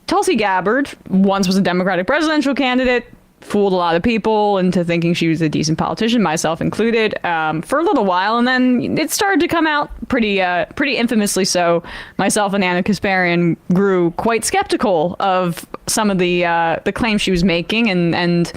Tulsi Gabbard once was a Democratic presidential candidate, fooled a lot of people into thinking she was a decent politician, myself included, for a little while, and then it started to come out pretty infamously so. Myself and Anna Kasparian grew quite skeptical of some of the claims she was making, and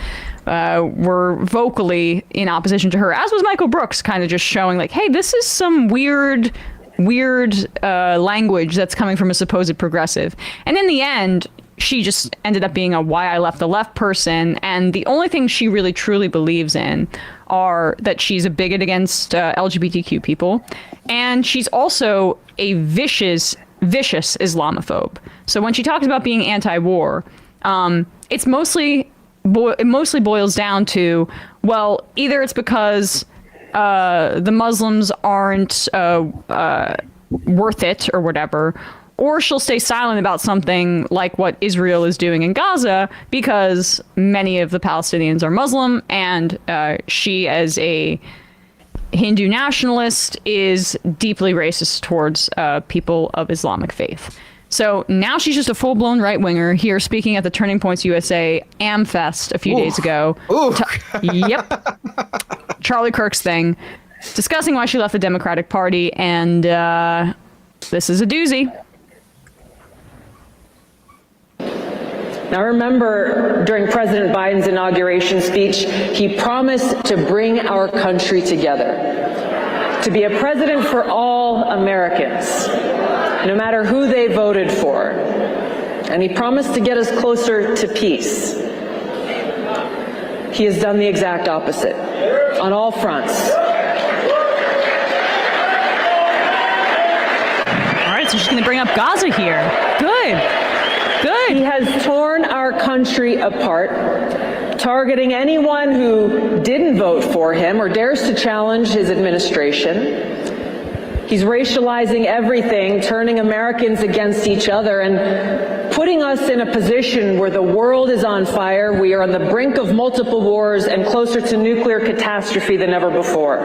were vocally in opposition to her, as was Michael Brooks, kind of just showing like, hey, this is some weird language that's coming from a supposed progressive. And in the end, she just ended up being a why I left the left person. And the only thing she really truly believes in are that she's a bigot against LGBTQ people. And she's also a vicious Islamophobe. So when she talks about being anti-war, it mostly boils down to, well, either it's because the Muslims aren't worth it or whatever, or she'll stay silent about something like what Israel is doing in Gaza because many of the Palestinians are Muslim, and she, as a Hindu nationalist, is deeply racist towards people of Islamic faith. So now she's just a full-blown right-winger here speaking at the Turning Points USA AmFest a few days ago. Yep. Charlie Kirk's thing, discussing why she left the Democratic Party, and this is a doozy. Now remember, during President Biden's inauguration speech, he promised to bring our country together, to be a president for all Americans, no matter who they voted for. And he promised to get us closer to peace. He has done the exact opposite on all fronts. All right, so she's going to bring up Gaza here. Good. He has torn our country apart, targeting anyone who didn't vote for him or dares to challenge his administration. He's racializing everything, turning Americans against each other, and putting us in a position where the world is on fire. We are on the brink of multiple wars and closer to nuclear catastrophe than ever before.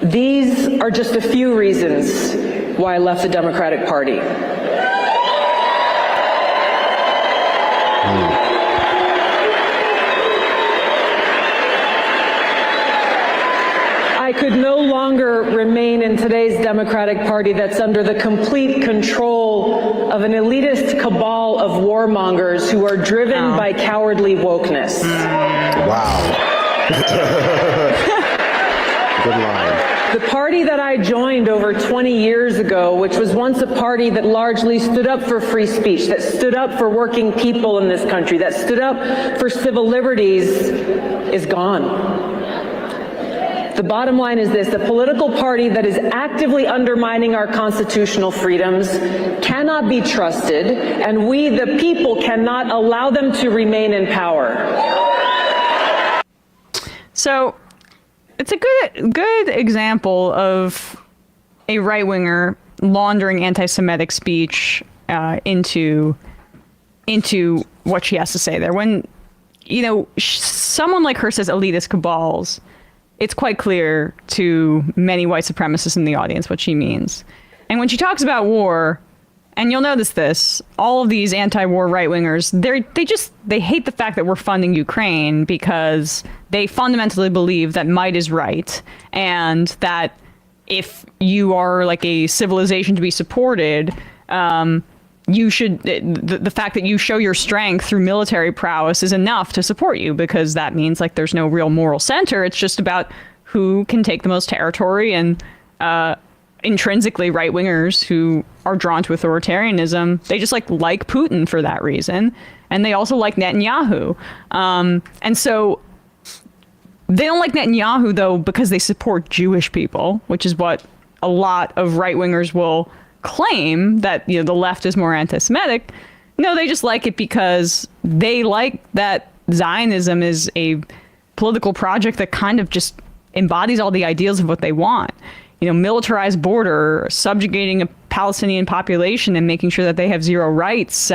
These are just a few reasons why I left the Democratic Party. I could no longer remain in today's Democratic Party that's under the complete control of an elitist cabal of warmongers who are driven by cowardly wokeness. Wow. Good line. The party that I joined over 20 years ago, which was once a party that largely stood up for free speech, that stood up for working people in this country, that stood up for civil liberties, is gone. The bottom line is this: the political party that is actively undermining our constitutional freedoms cannot be trusted, and we, the people, cannot allow them to remain in power. So it's a good example of a right-winger laundering anti-Semitic speech into what she has to say there. When, someone like her says elitist cabals, it's quite clear to many white supremacists in the audience what she means. And when she talks about war, and you'll notice this, all of these anti-war right-wingers, they hate the fact that we're funding Ukraine because they fundamentally believe that might is right, and that if you are like a civilization to be supported, you should, the fact that you show your strength through military prowess is enough to support you, because that means like there's no real moral center. It's just about who can take the most territory, and intrinsically right-wingers who are drawn to authoritarianism, they just like Putin for that reason. And they also like Netanyahu. And so they don't like Netanyahu, though, because they support Jewish people, which is what a lot of right-wingers will claim, that the left is more anti-Semitic. No, they just like it because they like that Zionism is a political project that kind of just embodies all the ideals of what they want. Militarized border, subjugating a Palestinian population and making sure that they have zero rights,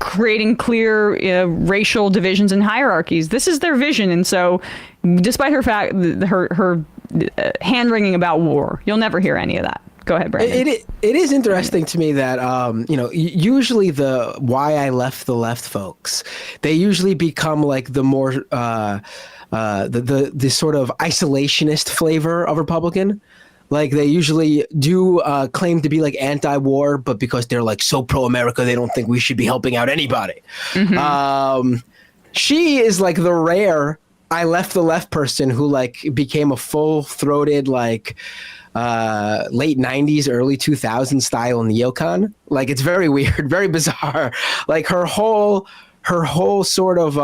creating clear racial divisions and hierarchies. This is their vision. And so despite her hand-wringing about war, you'll never hear any of that. Go ahead, Brandon. It is interesting to me that usually the why I left the left folks, they usually become like the more the sort of isolationist flavor of Republican. Like they usually do claim to be like anti-war, but because they're like so pro-America, they don't think we should be helping out anybody. She is like the rare I left the left person who like became a full-throated like late 90s, early 2000s style neocon. Like it's very weird, very bizarre. Like her whole sort of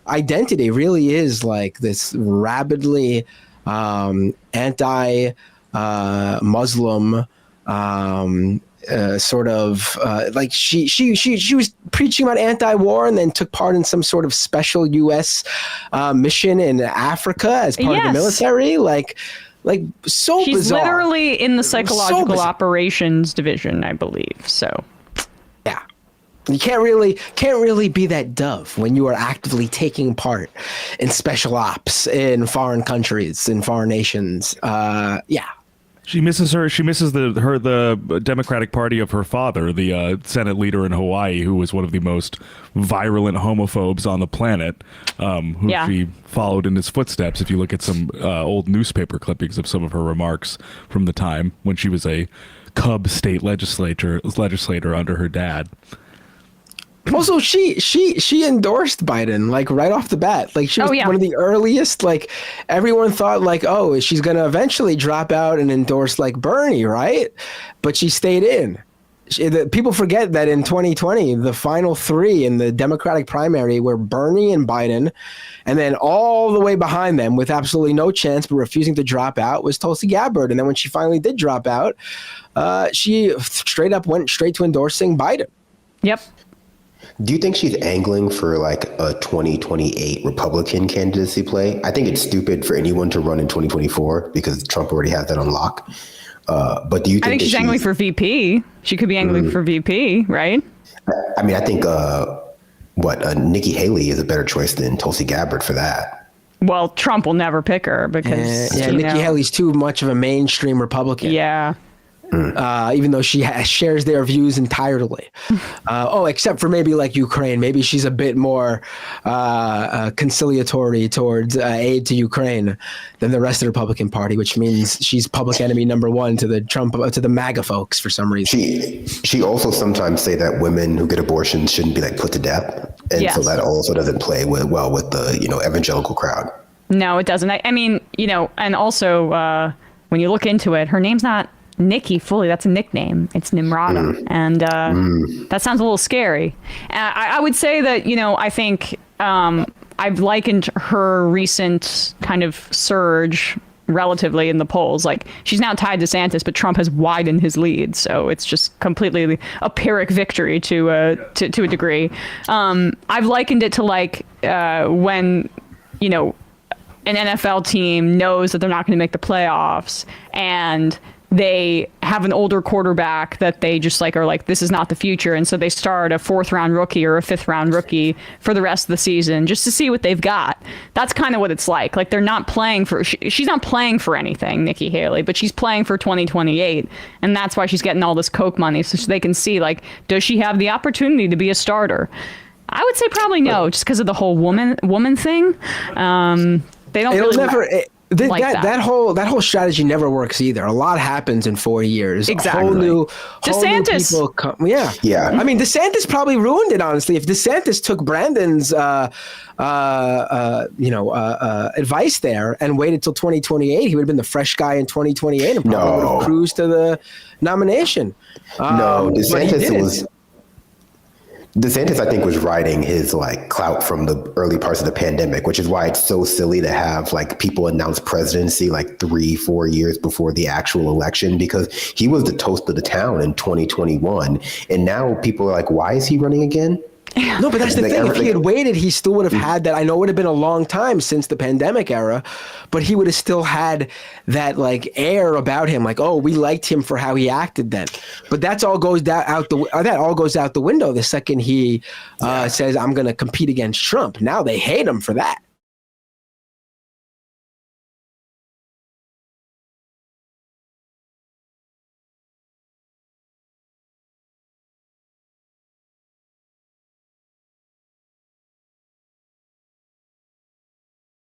identity really is like this rabidly anti-Muslim sort of like she was preaching about anti-war and then took part in some sort of special U.S. Mission in Africa as part of the military. Like so She's bizarre. literally in the psychological operations division, I believe. So yeah. You can't really be that dove when you are actively taking part in special ops in foreign countries, in foreign nations. Yeah. She misses the Democratic Party of her father, the Senate leader in Hawaii, who was one of the most virulent homophobes on the planet, who she followed in his footsteps. If you look at some old newspaper clippings of some of her remarks from the time when she was a Cub state legislator under her dad. Also, she endorsed Biden like right off the bat. Like she was one of the earliest. Like everyone thought like, oh, she's gonna eventually drop out and endorse like Bernie, right? But she stayed in. People forget that in 2020, the final three in the Democratic primary were Bernie and Biden, and then all the way behind them, with absolutely no chance but refusing to drop out, was Tulsi Gabbard. And then when she finally did drop out, she went straight to endorsing Biden. Yep. Do you think she's angling for like a 2028 Republican candidacy play? I think it's stupid for anyone to run in 2024 because Trump already has that on lock. But do you think I think she's angling for VP? She could be angling for VP, right? I mean, I think Nikki Haley is a better choice than Tulsi Gabbard for that. Well, Trump will never pick her because Nikki Haley's too much of a mainstream Republican. Yeah. Even though she shares their views entirely. Except for maybe like Ukraine. Maybe she's a bit more conciliatory towards aid to Ukraine than the rest of the Republican Party, which means she's public enemy number one to the MAGA folks for some reason. She also sometimes say that women who get abortions shouldn't be like put to death. And so that also doesn't play well with the, evangelical crowd. No, it doesn't. I mean, and also when you look into it, her name's not Nikki fully. That's a nickname. It's Nimrata. And that sounds a little scary. I would say that, I think I've likened her recent kind of surge relatively in the polls. Like she's now tied to DeSantis, but Trump has widened his lead. So it's just completely a Pyrrhic victory to a degree. I've likened it to like when, an NFL team knows that they're not going to make the playoffs and they have an older quarterback that they just like are like, this is not the future. And so they start a 4th round rookie or a 5th round rookie for the rest of the season just to see what they've got. That's kind of what it's like. Like they're not playing for, she's not playing for anything, Nikki Haley, but she's playing for 2028. And that's why she's getting all this Coke money so they can see like, does she have the opportunity to be a starter? I would say probably no, just because of the whole woman thing. They don't really that whole strategy never works either. A lot happens in 4 years. Exactly. Whole new DeSantis. People come, yeah. I mean, DeSantis probably ruined it. Honestly, if DeSantis took Brandon's, advice there and waited till 2028, he would have been the fresh guy in 2028 and probably would have cruised to the nomination. DeSantis, I think, was riding his like clout from the early parts of the pandemic, which is why it's so silly to have like people announce presidency like 3-4 years before the actual election, because he was the toast of the town in 2021. And now people are like, why is he running again? No, but that's the thing. If he had waited, he still would have had that. I know it would have been a long time since the pandemic era, but he would have still had that like air about him. Like, oh, we liked him for how he acted then. But that all goes out the window the second he says, I'm going to compete against Trump. Now they hate him for that.